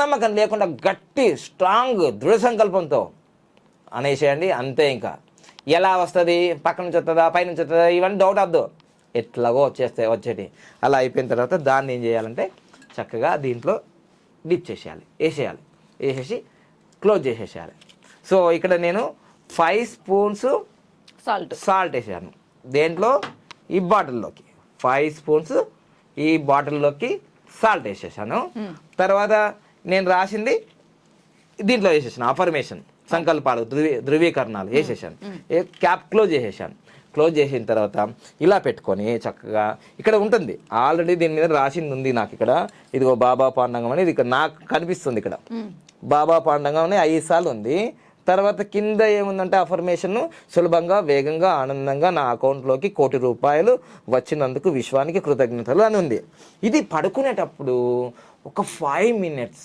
అపనమ్మకం లేకుండా గట్టి స్ట్రాంగ్ దృఢ సంకల్పంతో అనేసేయండి. అంతే. ఇంకా ఎలా వస్తుంది, పక్క నుంచి వస్తుందా పైనుంచి వస్తుందా ఇవన్నీ డౌట్ వద్దు, ఎట్లాగో వచ్చేటి. అలా అయిపోయిన తర్వాత దాన్ని ఏం చేయాలంటే చక్కగా దీంట్లో డిప్ చేసేయాలి, వేసేసి క్లోజ్ చేసేసేయాలి. సో ఇక్కడ నేను 5 స్పూన్స్ సాల్ట్ వేసాను దేంట్లో, ఈ బాటిల్లోకి 5 స్పూన్స్ ఈ బాటిల్లోకి సాల్ట్ వేసేసాను. తర్వాత నేను రాసింది దీంట్లో వేసేసాను, అఫర్మేషన్ సంకల్పాలు ధృవీకరణాలు వేసేసాను. క్యాప్ క్లోజ్ చేసేసాను. క్లోజ్ చేసిన తర్వాత ఇలా పెట్టుకొని చక్కగా ఇక్కడ ఉంటుంది ఆల్రెడీ దీని మీద రాసింది ఉంది నాకు ఇక్కడ. ఇదిగో బాబా పాండంగం అనేది ఇక్కడ నాకు కనిపిస్తుంది. ఇక్కడ బాబా పాండంగం అని 5 సార్లు ఉంది. తర్వాత కింద ఏముందంటే అఫర్మేషన్, సులభంగా వేగంగా ఆనందంగా నా అకౌంట్లోకి 1 కోటి రూపాయలు వచ్చినందుకు విశ్వానికి కృతజ్ఞతలు అని ఉంది. ఇది పడుకునేటప్పుడు ఒక 5 minutes